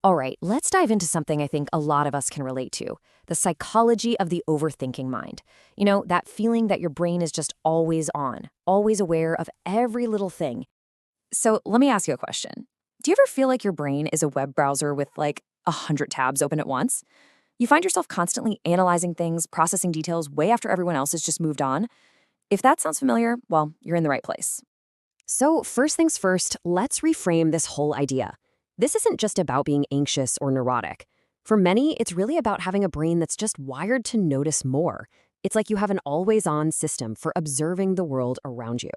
All right, let's dive into something I think a lot of us can relate to: the psychology of the overthinking mind. That feeling that your brain is just always on, always aware of every little thing. So let me ask you a question. Do you ever feel like your brain is a web browser with like 100 tabs open at once? You find yourself constantly analyzing things, processing details way after everyone else has just moved on? If that sounds familiar, well, you're in the right place. So, first things first, let's reframe this whole idea. This isn't just about being anxious or neurotic. For many, it's really about having a brain that's just wired to notice more. It's like you have an always on system for observing the world around you.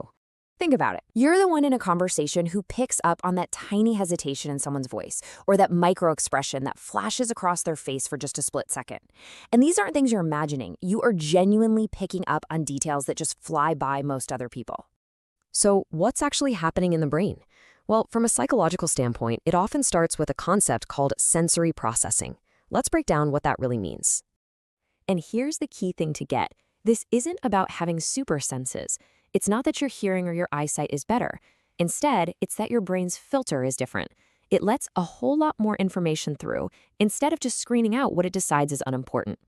Think about it. You're the one in a conversation who picks up on that tiny hesitation in someone's voice, or that micro expression that flashes across their face for just a split second. And these aren't things you're imagining. You are genuinely picking up on details that just fly by most other people. So, what's actually happening in the brain? Well, from a psychological standpoint, it often starts with a concept called sensory processing. Let's break down what that really means. And here's the key thing to get. This isn't about having super senses. It's not that your hearing or your eyesight is better. Instead, it's that your brain's filter is different. It lets a whole lot more information through instead of just screening out what it decides is unimportant.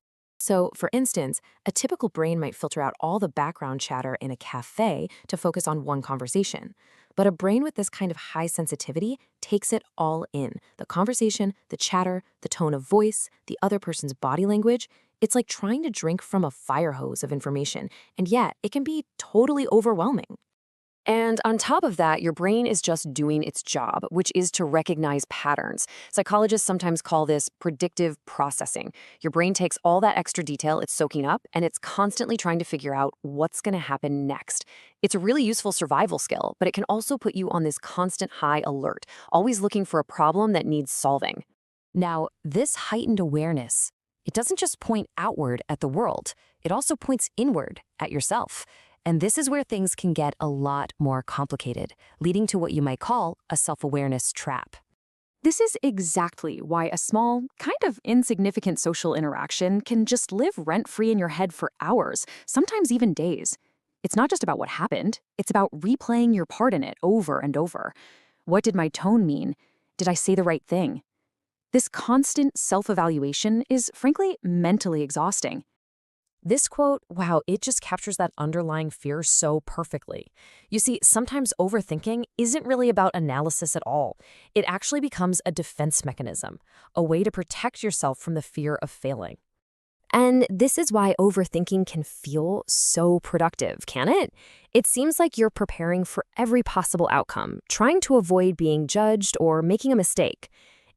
So, for instance, a typical brain might filter out all the background chatter in a cafe to focus on one conversation. But a brain with this kind of high sensitivity takes it all in: the conversation, the chatter, the tone of voice, the other person's body language. It's like trying to drink from a fire hose of information, and yet it can be totally overwhelming. And on top of that, your brain is just doing its job, which is to recognize patterns. Psychologists sometimes call this predictive processing. Your brain takes all that extra detail it's soaking up, and it's constantly trying to figure out what's going to happen next. It's a really useful survival skill, but it can also put you on this constant high alert, always looking for a problem that needs solving. Now, this heightened awareness, it doesn't just point outward at the world, it also points inward at yourself. And this is where things can get a lot more complicated, leading to what you might call a self-awareness trap. This is exactly why a small, kind of insignificant social interaction can just live rent-free in your head for hours, sometimes even days. It's not just about what happened, it's about replaying your part in it over and over. What did my tone mean? Did I say the right thing? This constant self-evaluation is frankly mentally exhausting. This quote, wow, it just captures that underlying fear so perfectly. You see, sometimes overthinking isn't really about analysis at all. It actually becomes a defense mechanism, a way to protect yourself from the fear of failing. And this is why overthinking can feel so productive, can it? It seems like you're preparing for every possible outcome, trying to avoid being judged or making a mistake.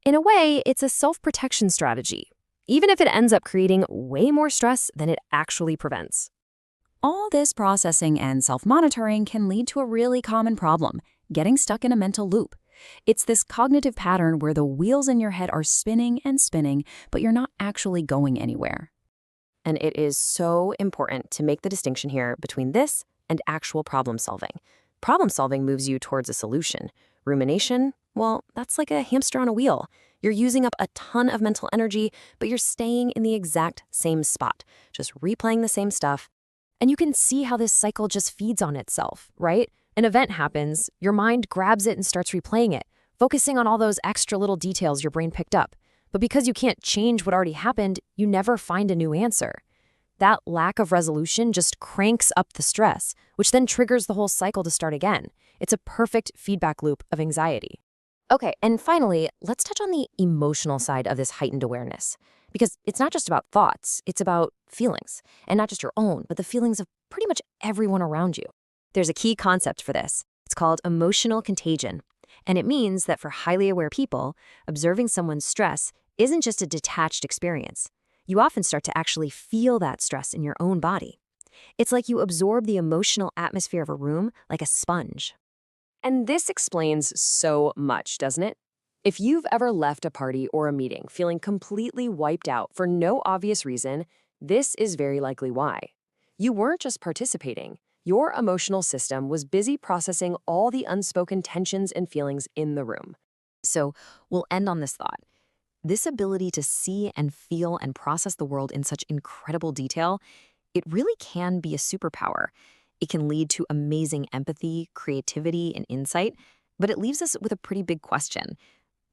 In a way, it's a self-protection strategy, even if it ends up creating way more stress than it actually prevents. All this processing and self-monitoring can lead to a really common problem: getting stuck in a mental loop. It's this cognitive pattern where the wheels in your head are spinning and spinning, but you're not actually going anywhere. And it is so important to make the distinction here between this and actual problem solving. Problem solving moves you towards a solution. Rumination, well, that's like a hamster on a wheel. You're using up a ton of mental energy, but you're staying in the exact same spot, just replaying the same stuff. And you can see how this cycle just feeds on itself, right? An event happens, your mind grabs it and starts replaying it, focusing on all those extra little details your brain picked up. But because you can't change what already happened, you never find a new answer. That lack of resolution just cranks up the stress, which then triggers the whole cycle to start again. It's a perfect feedback loop of anxiety. Okay, and finally, let's touch on the emotional side of this heightened awareness. Because it's not just about thoughts, it's about feelings. And not just your own, but the feelings of pretty much everyone around you. There's a key concept for this. It's called emotional contagion. And it means that for highly aware people, observing someone's stress isn't just a detached experience. You often start to actually feel that stress in your own body. It's like you absorb the emotional atmosphere of a room like a sponge. And this explains so much, doesn't it? If you've ever left a party or a meeting feeling completely wiped out for no obvious reason, this is very likely why. You weren't just participating. Your emotional system was busy processing all the unspoken tensions and feelings in the room. So we'll end on this thought. This ability to see and feel and process the world in such incredible detail, it really can be a superpower. It can lead to amazing empathy, creativity, and insight, but it leaves us with a pretty big question.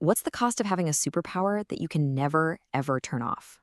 What's the cost of having a superpower that you can never, ever turn off?